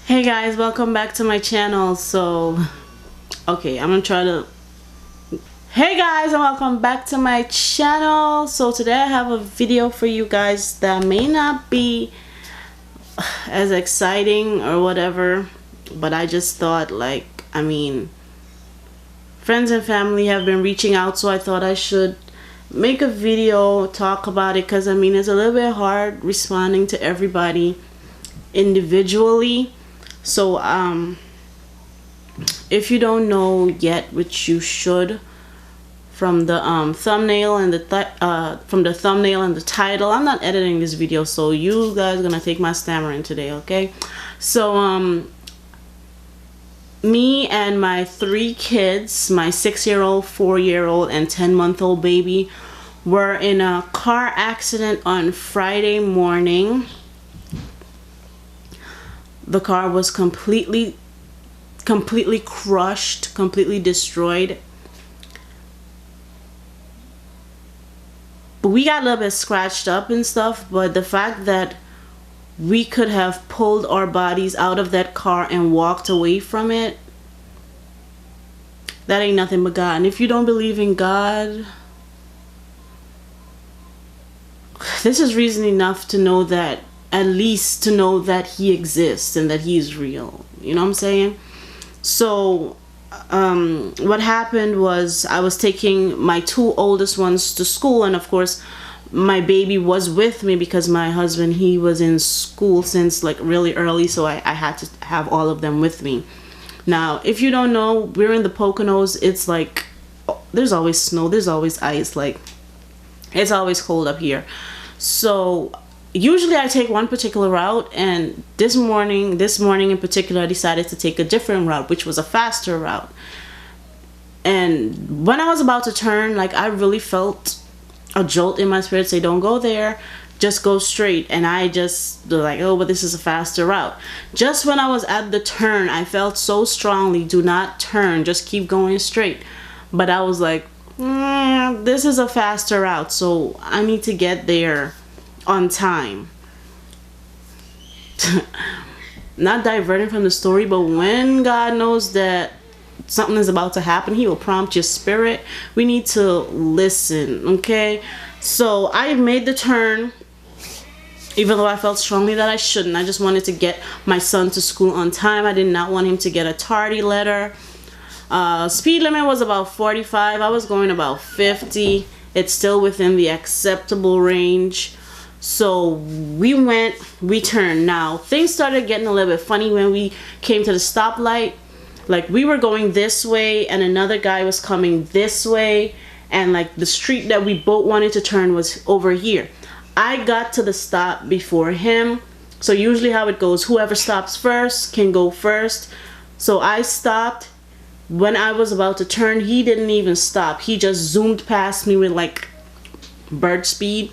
Hey guys, welcome back to my channel. Okay, I'm gonna try to Hey guys, and welcome back to my channel. So today I have a video for you guys that may not be as exciting or whatever, but I just thought, friends and family have been reaching out, so I thought I should make a video, talk about it, because it's a little bit hard responding to everybody individually. So if you don't know yet, which you should, from the thumbnail and the thumbnail and the title, I'm not editing this video, so you guys are gonna take my stammering today, okay? So me and my 3 kids, my 6-year-old, 4-year-old, and 10-month-old baby, were in a car accident on Friday morning. The car was completely crushed, completely destroyed. But we got a little bit scratched up and stuff, but the fact that we could have pulled our bodies out of that car and walked away from it, that ain't nothing but God. And if you don't believe in God, this is reason enough to know that, at least to know that he exists and that he is real. You know what I'm saying? So what happened was, I was taking my 2 oldest ones to school, and of course my baby was with me because my husband, he was in school since like really early, so I had to have all of them with me. Now, if you don't know, we're in the Poconos. It's like, there's always snow, there's always ice, like it's always cold up here. So usually I take one particular route, and this morning in particular, I decided to take a different route, which was a faster route. And when I was about to turn, like, I really felt a jolt in my spirit say, don't go there, just go straight. And I just was like, oh, but this is a faster route. Just when I was at the turn, I felt so strongly, do not turn, just keep going straight. But I was like, this is a faster route, so I need to get there on time. Not diverting from the story, but when God knows that something is about to happen, he will prompt your spirit. We need to listen, okay? So I made the turn, even though I felt strongly that I shouldn't. I just wanted to get my son to school on time. I did not want him to get a tardy letter. Speed limit was about 45. I was going about 50. It's still within the acceptable range. So we turned. Now, things started getting a little bit funny when we came to the stoplight. Like, we were going this way and another guy was coming this way, and like the street that we both wanted to turn was over here. I got to the stop before him. So usually how it goes, whoever stops first can go first. So I stopped. When I was about to turn, he didn't even stop. He just zoomed past me with like bird speed.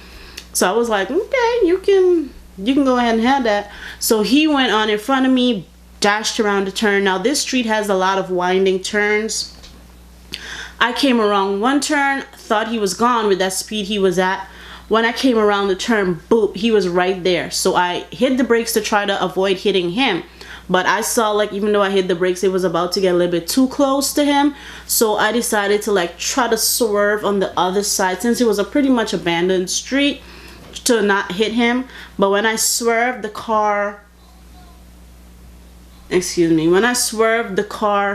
So I was like, okay, you can go ahead and have that. So he went on in front of me, dashed around the turn. Now, this street has a lot of winding turns. I came around one turn, thought he was gone with that speed he was at. When I came around the turn, boop, he was right there. So I hit the brakes to try to avoid hitting him. But I saw, like, even though I hit the brakes, it was about to get a little bit too close to him. So I decided to like try to swerve on the other side, since it was a pretty much abandoned street, to not hit him. But when I swerved, the car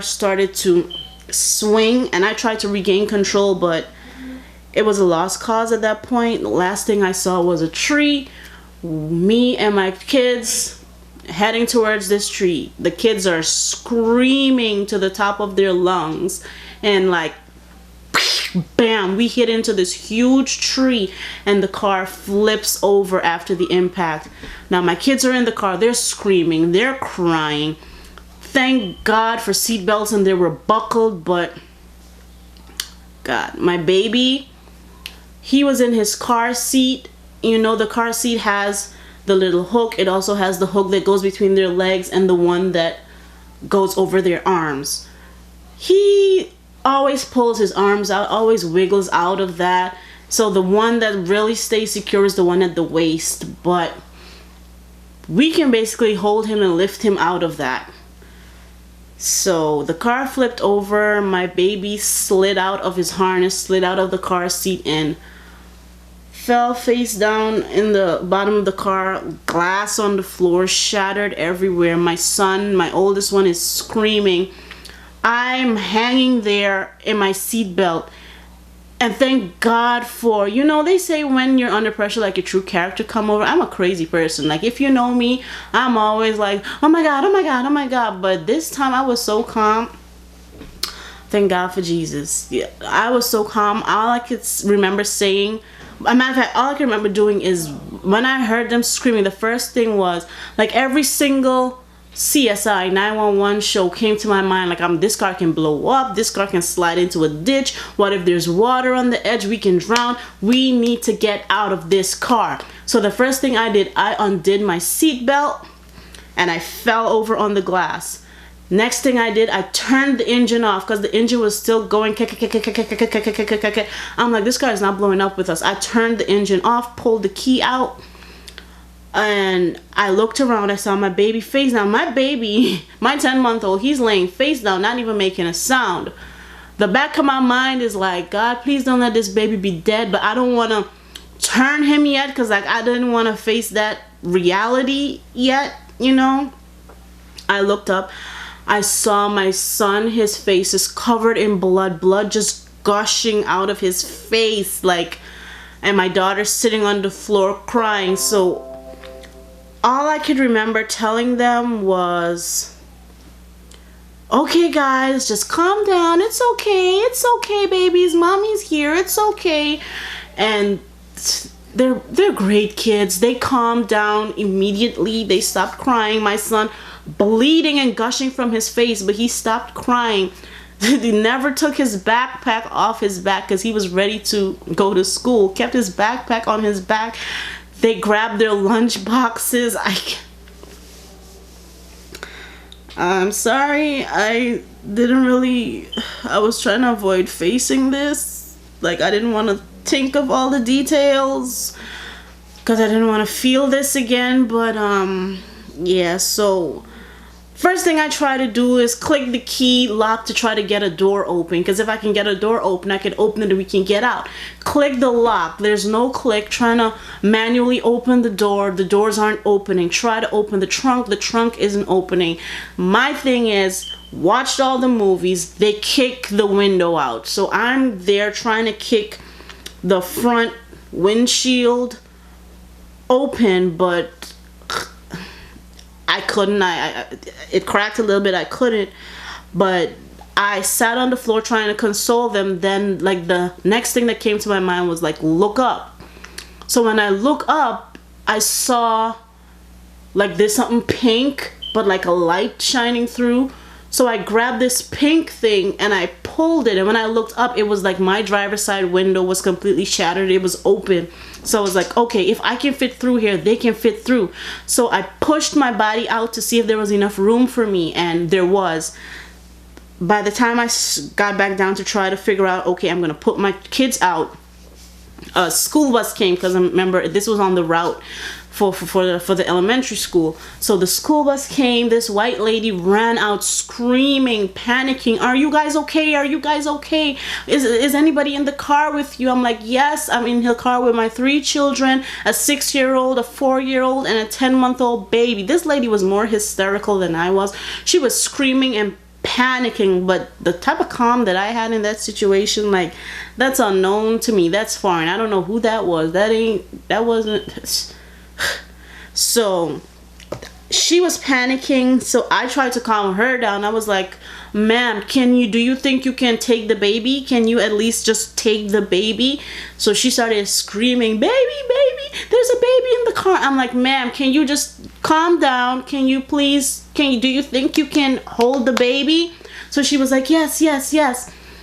started to swing, and I tried to regain control, but it was a lost cause at that point. The last thing I saw was a tree, me and my kids heading towards this tree. The kids are screaming to the top of their lungs, and like, bam, we hit into this huge tree, and the car flips over after the impact. Now, my kids are in the car, they're screaming, they're crying. Thank God for seatbelts, and they were buckled. But God, my baby, he was in his car seat. You know, the car seat has the little hook. It also has the hook that goes between their legs and the one that goes over their arms. He always pulls his arms out, always wiggles out of that. So the one that really stays secure is the one at the waist. But we can basically hold him and lift him out of that. So the car flipped over, my baby slid out of his harness, slid out of the car seat, and fell face down in the bottom of the car. Glass on the floor, shattered everywhere. My son, my oldest one, is screaming. I'm hanging there in my seatbelt. And thank God for, you know, they say when you're under pressure, like your true character come over. I'm a crazy person. Like, if you know me, I'm always like, oh my God, oh my God, oh my God. But this time I was so calm. Thank God for Jesus. Yeah, I was so calm. All I could remember saying, a matter of fact, all I can remember doing is when I heard them screaming, the first thing was, like, every single CSI 911 show came to my mind. Like, this car can blow up, this car can slide into a ditch, what if there's water on the edge, we can drown, we need to get out of this car. So the first thing I did, I undid my seatbelt and I fell over on the glass. Next thing I did, I turned the engine off because the engine was still going. I'm like, this car is not blowing up with us. I turned the engine off, pulled the key out, and I looked around. I saw my baby face down. My baby, my 10-month-old, he's laying face down, not even making a sound. The back of my mind is like, God, please don't let this baby be dead. But I don't want to turn him yet because, like, I didn't want to face that reality yet, you know. I looked up. I saw my son, his face is covered in blood, blood just gushing out of his face, like, and my daughter sitting on the floor crying. So all I could remember telling them was, okay guys, just calm down, it's okay babies, mommy's here, it's okay. And they're great kids. They calmed down immediately. They stopped crying. My son bleeding and gushing from his face, but he stopped crying. He never took his backpack off his back because he was ready to go to school. Kept his backpack on his back. They grabbed their lunch boxes. I'm sorry, I was trying to avoid facing this. Like, I didn't want to think of all the details because I didn't want to feel this again. But yeah, so first thing I try to do is click the key lock to try to get a door open, because if I can get a door open, I can open it and we can get out. Click the lock, there's no click. Trying to manually open the doors aren't opening. Try to open the trunk isn't opening. My thing is, watched all the movies, they kick the window out. So I'm there trying to kick the front windshield open, but I couldn't. It cracked a little bit. I couldn't. But I sat on the floor trying to console them. Then, like, the next thing that came to my mind was, like, look up. So when I look up, I saw, like, there's something pink, but like a light shining through. So I grabbed this pink thing and I pulled it. And when I looked up, it was like my driver's side window was completely shattered. It was open. So I was like, okay, if I can fit through here, they can fit through. So I pushed my body out to see if there was enough room for me. And there was. By the time I got back down to try to figure out, okay, I'm going to put my kids out, a school bus came, because I remember this was on the route for the elementary school. So the school bus came. This white lady ran out screaming, panicking, are you guys okay? Are you guys okay? Is anybody in the car with you? I'm like, yes, I'm in the car with my 3 children, a 6-year-old, a 4-year-old, and a 10-month-old baby. This lady was more hysterical than I was. She was screaming and panicking, but the type of calm that I had in that situation, like, that's unknown to me. That's foreign. I don't know who that was. That wasn't. So she was panicking, so I tried to calm her down. I was like, ma'am, do you think you can take the baby? Can you at least just take the baby? So she started screaming, baby, there's a baby in the car. I'm like, ma'am, can you just calm down? Do you think you can hold the baby? So she was like, yes.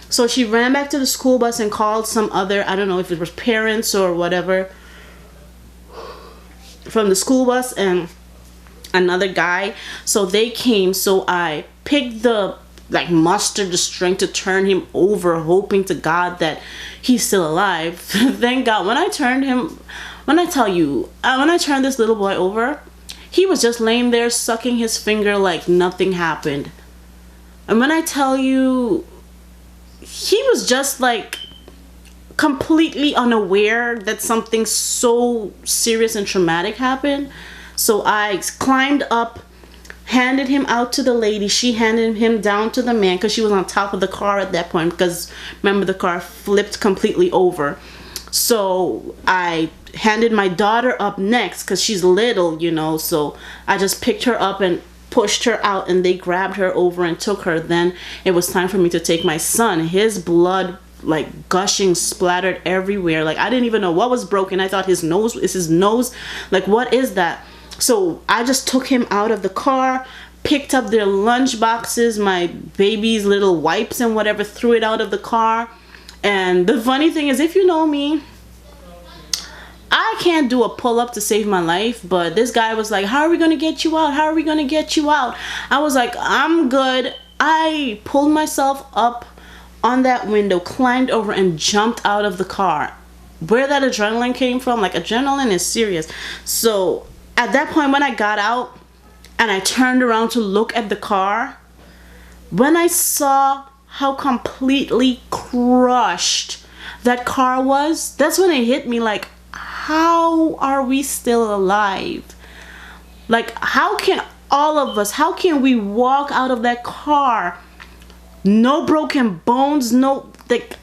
So she ran back to the school bus and called some other, I don't know if it was parents or whatever, from the school bus and another guy. So they came. So I picked mustered the strength to turn him over, hoping to God that he's still alive. Thank God. When I turned this little boy over, He was just laying there sucking his finger like nothing happened. And when I tell you, he was just like completely unaware that something so serious and traumatic happened. So I climbed up, handed him out to the lady. She handed him down to the man because she was on top of the car at that point, because remember, the car flipped completely over. So I handed my daughter up next because she's little, you know. So I just picked her up and pushed her out, and they grabbed her over and took her. Then it was time for me to take my son. His blood like gushing, splattered everywhere. Like I didn't even know what was broken. I thought his nose is his nose. Like what is that? So I just took him out of the car, picked up their lunch boxes, my baby's little wipes and whatever, threw it out of the car. And the funny thing is, if you know me, I can't do a pull-up to save my life, but this guy was like, how are we gonna get you out? How are we gonna get you out? I was like, I'm good. I pulled myself up on that window, climbed over, and jumped out of the car. Where that adrenaline came from, like adrenaline is serious. So at that point, when I got out and I turned around to look at the car, when I saw how completely crushed that car was, that's when it hit me, like, how are we still alive? Like, how can all of us, how can we walk out of that car, no broken bones, no, like,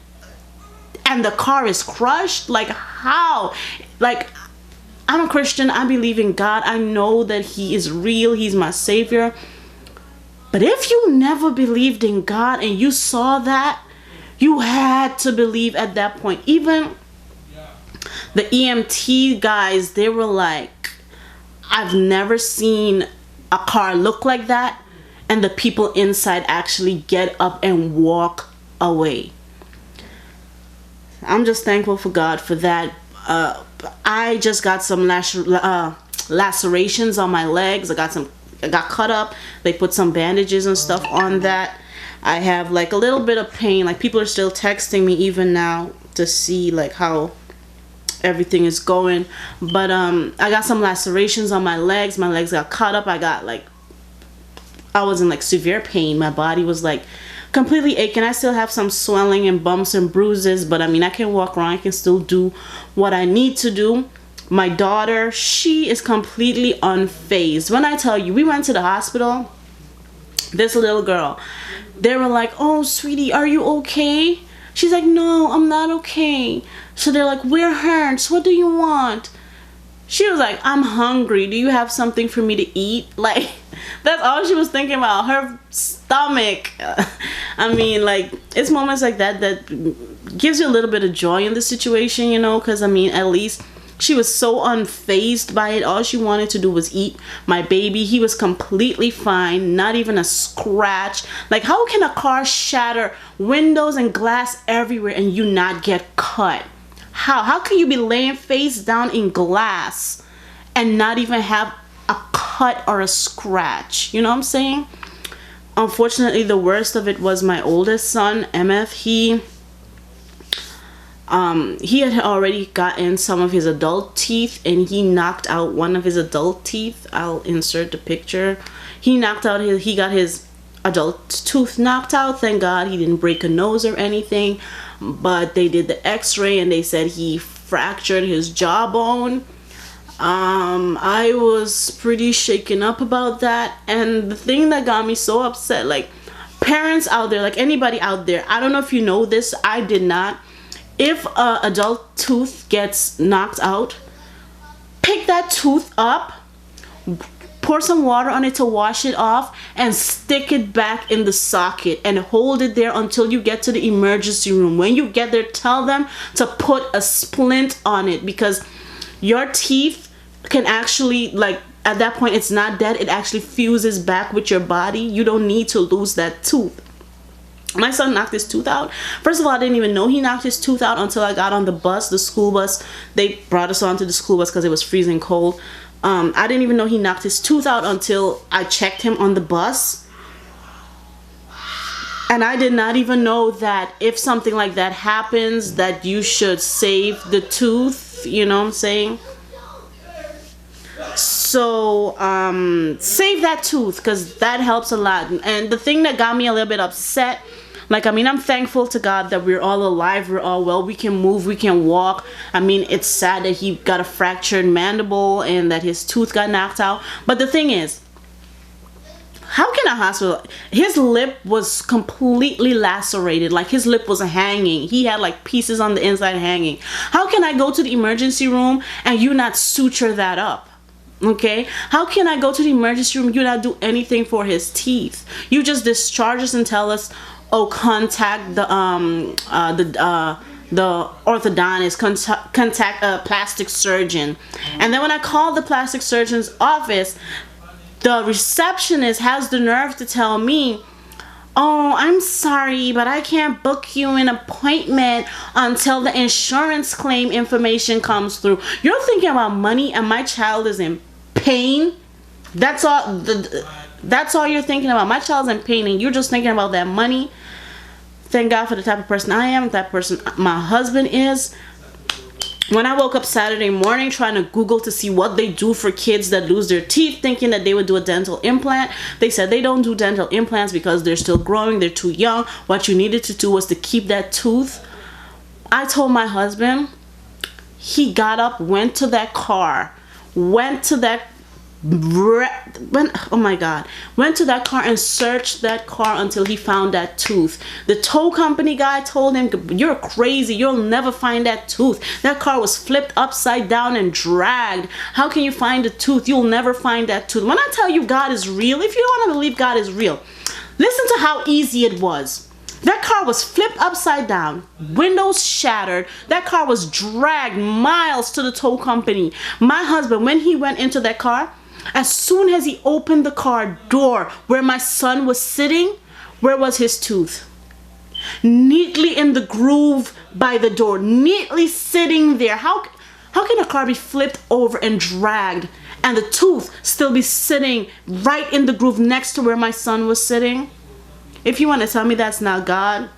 and the car is crushed? Like, how? Like, I'm a Christian, I believe in God, I know that he is real, he's my savior. But if you never believed in God and you saw that, you had to believe at that point. Even the EMT guys, they were like, I've never seen a car look like that and the people inside actually get up and walk away. I'm just thankful for God for that. I just got some lacerations on my legs. I got cut up. They put some bandages and stuff on that. I have like a little bit of pain. Like people are still texting me even now to see like how everything is going. But I got some lacerations on my legs. My legs got cut up. I was in like severe pain. My body was like completely aching. I still have some swelling and bumps and bruises, but I mean, I can walk around. I can still do what I need to do. My daughter, she is completely unfazed. When I tell you, we went to the hospital, this little girl, they were like, oh, sweetie, are you okay? She's like, no, I'm not okay. So they're like, we're hurt. What do you want? She was like, I'm hungry. Do you have something for me to eat? Like, that's all she was thinking about, her stomach. I mean, like, it's moments like that that gives you a little bit of joy in the situation, you know, because, I mean, at least she was so unfazed by it. All she wanted to do was eat. My baby, he was completely fine, not even a scratch. Like, how can a car shatter windows and glass everywhere and you not get cut? How can you be laying face down in glass and not even have a cut or a scratch? You know what I'm saying? Unfortunately, the worst of it was my oldest son, MF. He had already gotten some of his adult teeth and he knocked out one of his adult teeth. I'll insert the picture. He got his adult tooth knocked out. Thank God he didn't break a nose or anything, but they did the x-ray and they said he fractured his jawbone. I was pretty shaken up about that, and the thing that got me so upset, like parents out there, like anybody out there, I don't know if you know this, I did not. If a adult tooth gets knocked out, pick that tooth up, pour some water on it to wash it off, and stick it back in the socket and hold it there until you get to the emergency room. When you get there, tell them to put a splint on it, because your teeth can actually, like, at that point it's not dead, it actually fuses back with your body. You don't need to lose that tooth. My son knocked his tooth out. First of all, I didn't even know he knocked his tooth out until I got on the bus, the school bus. They brought us onto the school bus because it was freezing cold. I didn't even know he knocked his tooth out until I checked him on the bus. And I did not even know that if something like that happens, that you should save the tooth. You know what I'm saying? So save that tooth, because that helps a lot. And the thing that got me a little bit upset, like, I mean, I'm thankful to God that we're all alive, we're all well, we can move, we can walk. I mean, it's sad that he got a fractured mandible and that his tooth got knocked out. But the thing is, how can a hospital, his lip was completely lacerated, like his lip was hanging. He had like pieces on the inside hanging. How can I go to the emergency room and you not suture that up? Okay, how can I go to the emergency room, you not do anything for his teeth? You just discharge us and tell us, oh, contact the orthodontist, contact a plastic surgeon. And then when I called the plastic surgeon's office, the receptionist has the nerve to tell me, oh, I'm sorry, but I can't book you an appointment until the insurance claim information comes through. You're thinking about money and my child is in pain. That's all you're thinking about. My child's in pain and you're just thinking about that money. Thank God for the type of person I am, that person my husband is. When I woke up Saturday morning trying to Google to see what they do for kids that lose their teeth, thinking that they would do a dental implant, they said they don't do dental implants because they're still growing, they're too young. What you needed to do was to keep that tooth. I told my husband, he got up, went to that car, went to that and searched that car until he found that tooth. The tow company guy told him, you're crazy, you'll never find that tooth. That car was flipped upside down and dragged. How can you find a tooth? You'll never find that tooth. When I tell you God is real, if you don't want to believe God is real, listen to how easy it was. That car was flipped upside down, windows shattered. That car was dragged miles to the tow company. My husband, when he went into that car, as soon as he opened the car door where my son was sitting, where was his tooth? Neatly in the groove by the door, neatly sitting there. How can a car be flipped over and dragged and the tooth still be sitting right in the groove next to where my son was sitting? If you want to tell me that's not God,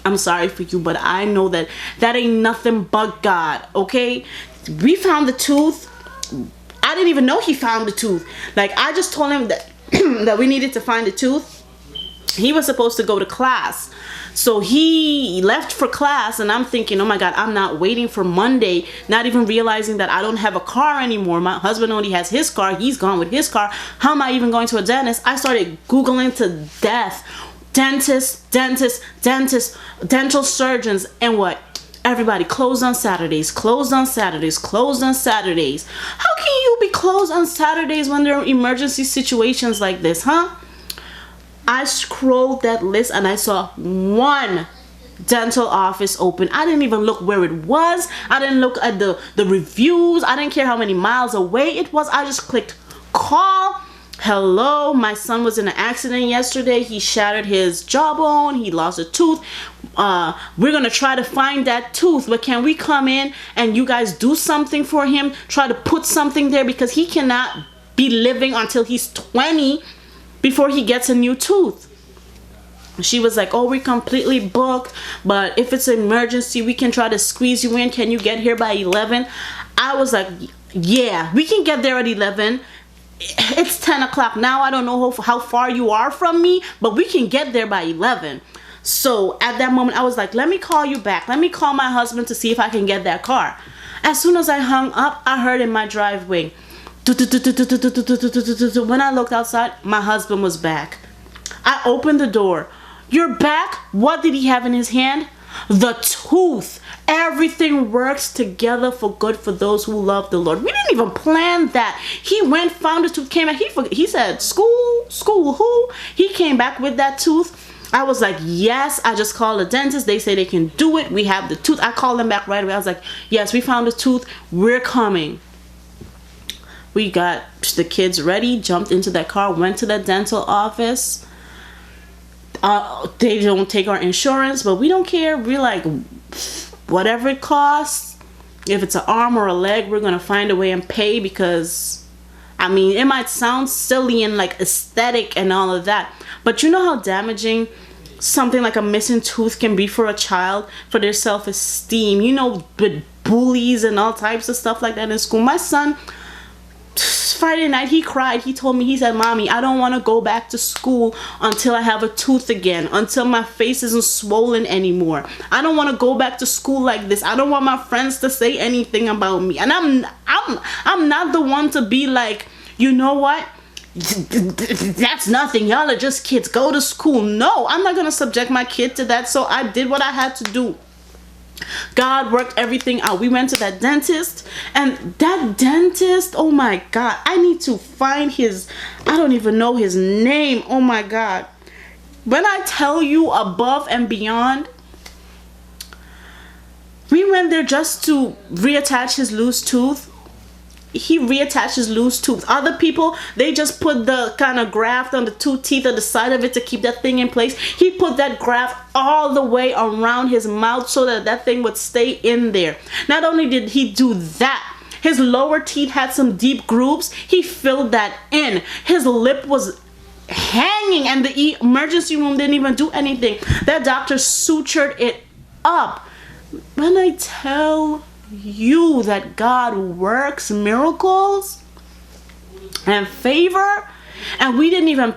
I'm sorry for you, but I know that ain't nothing but God, okay? We found the tooth. I didn't even know he found the tooth. Like, I just told him that that we needed to find the tooth. He was supposed to go to class. So he left for class and I'm thinking, oh my God, I'm not waiting for Monday, not even realizing that I don't have a car anymore. My husband only has his car. He's gone with his car. How am I even going to a dentist? I started Googling to death. Dentists, dental surgeons, and what? Everybody closed on Saturdays, closed on Saturdays, closed on Saturdays. How can you be closed on Saturdays when there are emergency situations like this, huh? I scrolled that list and I saw one dental office open. I didn't even look where it was. I didn't look at the reviews. I didn't care how many miles away it was. I just clicked call. Hello, my son was in an accident yesterday. He shattered his jawbone. He lost a tooth. We're gonna try to find that tooth, but can we come in and you guys do something for him? Try to put something there because he cannot be living until he's 20 before he gets a new tooth. She was like, oh, we're completely booked, but if it's an emergency, we can try to squeeze you in. Can you get here by 11? I was like, yeah, we can get there at 11. It's 10 o'clock now. I don't know how far you are from me, but we can get there by 11. So at that moment, I was like, let me call you back. Let me call my husband to see if I can get that car. As soon as I hung up, I heard in my driveway. When I looked outside, my husband was back. I opened the door. You're back? What did he have in his hand? The tooth. Everything works together for good for those who love the Lord. We didn't even plan that. He went, found the tooth, came back. He said, school who? He came back with that tooth. I was like, yes. I just called the dentist. They say they can do it. We have the tooth. I called them back right away. I was like, yes, we found the tooth. We're coming. We got the kids ready, jumped into that car, went to the dental office. They don't take our insurance, but we don't care. We're like, whatever it costs, if it's an arm or a leg, we're gonna find a way and pay, because I mean, it might sound silly and like aesthetic and all of that, but you know how damaging something like a missing tooth can be for a child, for their self-esteem, you know, with bullies and all types of stuff like that in school. My son, Friday night, he cried. He told me, he said, "Mommy, I don't want to go back to school until I have a tooth again, until my face isn't swollen anymore. I don't want to go back to school like this. I don't want my friends to say anything about me." And I'm not the one to be like, you know what? That's nothing. Y'all are just kids. Go to school. No, I'm not going to subject my kid to that. So I did what I had to do. God worked everything out. We went to that dentist, and that dentist, oh my God, I need to find his, I don't even know his name. Oh my God. When I tell you above and beyond, we went there just to reattach his loose tooth. He reattached his loose tooth. Other people, they just put the kind of graft on the two teeth at the side of it to keep that thing in place. He put that graft all the way around his mouth so that that thing would stay in there. Not only did he do that, his lower teeth had some deep grooves. He filled that in. His lip was hanging, and the emergency room didn't even do anything. That doctor sutured it up. When I tell you that God works miracles and favor, and we didn't even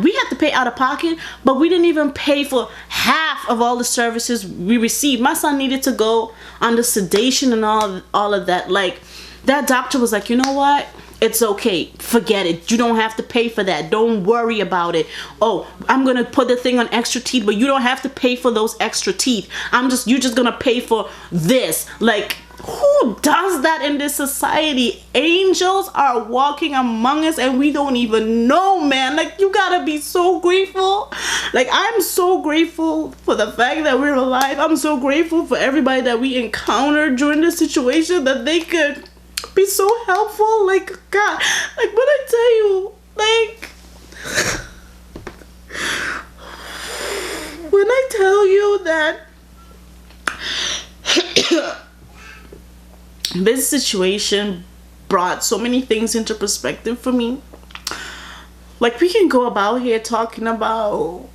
we had to pay out of pocket, but we didn't even pay for half of all the services we received. My son needed to go under sedation and all of that. Like, that doctor was like, you know what, it's okay, forget it, you don't have to pay for that, don't worry about it. Oh, I'm gonna put the thing on extra teeth, but you don't have to pay for those extra teeth. You're just gonna pay for this. Like, who does that in this society? Angels are walking among us and we don't even know, man. Like, you gotta be so grateful. Like, I'm so grateful for the fact that we're alive. I'm so grateful for everybody that we encountered during this situation, that they could be so helpful. Like, God, like, when I tell you, like, when I tell you that this situation brought so many things into perspective for me. Like, we can go about here talking about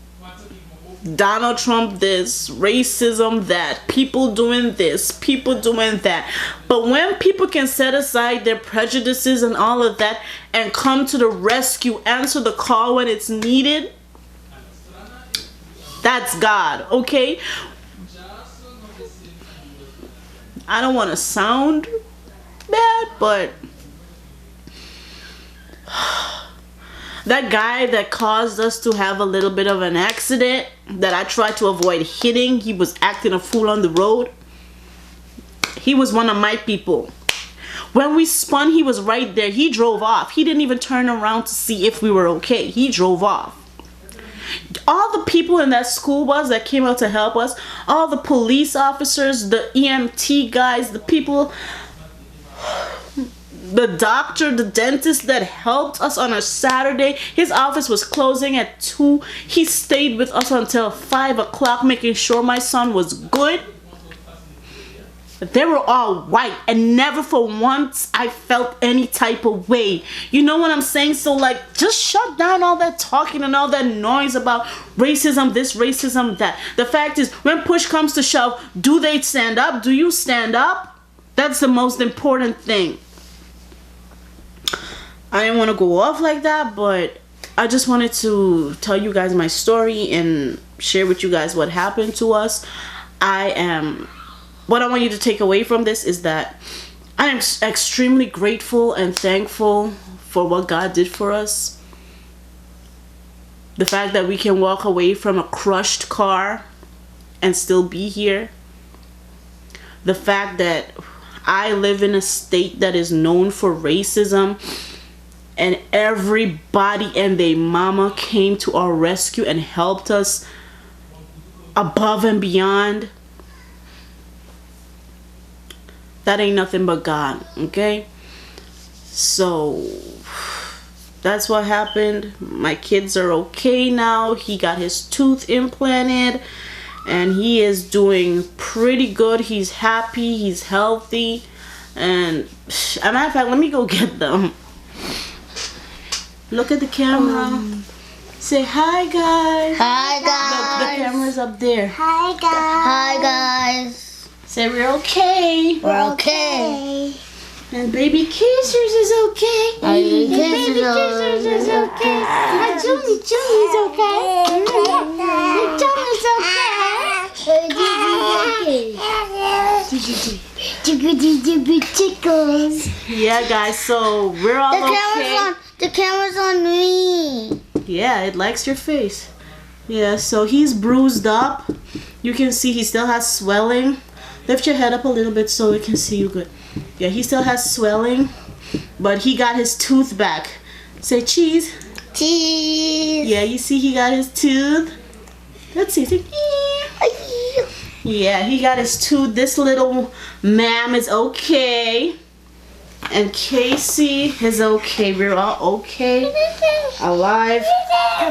Donald Trump this, racism that, people doing this, people doing that. But when people can set aside their prejudices and all of that and come to the rescue, answer the call when it's needed, that's God, okay? I don't want to sound bad, but that guy that caused us to have a little bit of an accident that I tried to avoid hitting, he was acting a fool on the road. He was one of my people. When we spun, he was right there. He drove off. He didn't even turn around to see if we were okay. He drove off. All the people in that school bus that came out to help us, all the police officers, the EMT guys, the people, the doctor, the dentist that helped us on a Saturday, his office was closing at 2. He stayed with us until 5 o'clock, making sure my son was good. They were all white, and never for once I felt any type of way. You know what I'm saying? So, like, just shut down all that talking and all that noise about racism, this, racism, that. The fact is, when push comes to shove, do they stand up? Do you stand up? That's the most important thing. I didn't want to go off like that, but I just wanted to tell you guys my story and share with you guys what happened to us. What I want you to take away from this is that I am extremely grateful and thankful for what God did for us. The fact that we can walk away from a crushed car and still be here. The fact that I live in a state that is known for racism, and everybody and their mama came to our rescue and helped us above and beyond. That ain't nothing but God, okay? So that's what happened. My kids are okay now. He got his tooth implanted and he is doing pretty good. He's happy, he's healthy, and as a matter of fact, let me go get them. Look at the camera. Say hi, guys. Hi, guys. Look, the camera's up there. Hi, guys. Hi, guys. Say we're okay. We're okay. And baby Kissers is okay. Baby Kissers is okay. And Junie's okay. Junie's okay. Yeah, guys, so we're all okay. The camera's on me. Yeah, it likes your face. Yeah, so he's bruised up. You can see he still has swelling. Lift your head up a little bit so we can see you good. Yeah, he still has swelling, but he got his tooth back. Say cheese. Cheese. Yeah, you see he got his tooth. Let's see. Say, yeah, he got his tooth. This little ma'am is okay. And Casey is okay. We're all okay. Alive,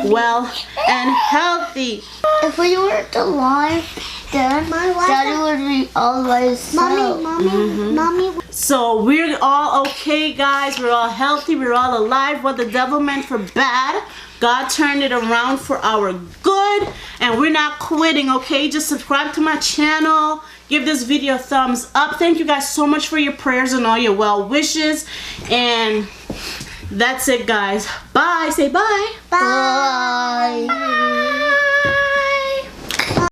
well, and healthy. If we weren't alive, then Daddy would be all by himself. Mommy. So we're all okay, guys. We're all healthy. We're all alive. What the devil meant for bad, God turned it around for our good. And we're not quitting, okay? Just subscribe to my channel. Give this video a thumbs up. Thank you guys so much for your prayers and all your well wishes. And that's it, guys. Bye. Say bye. Bye.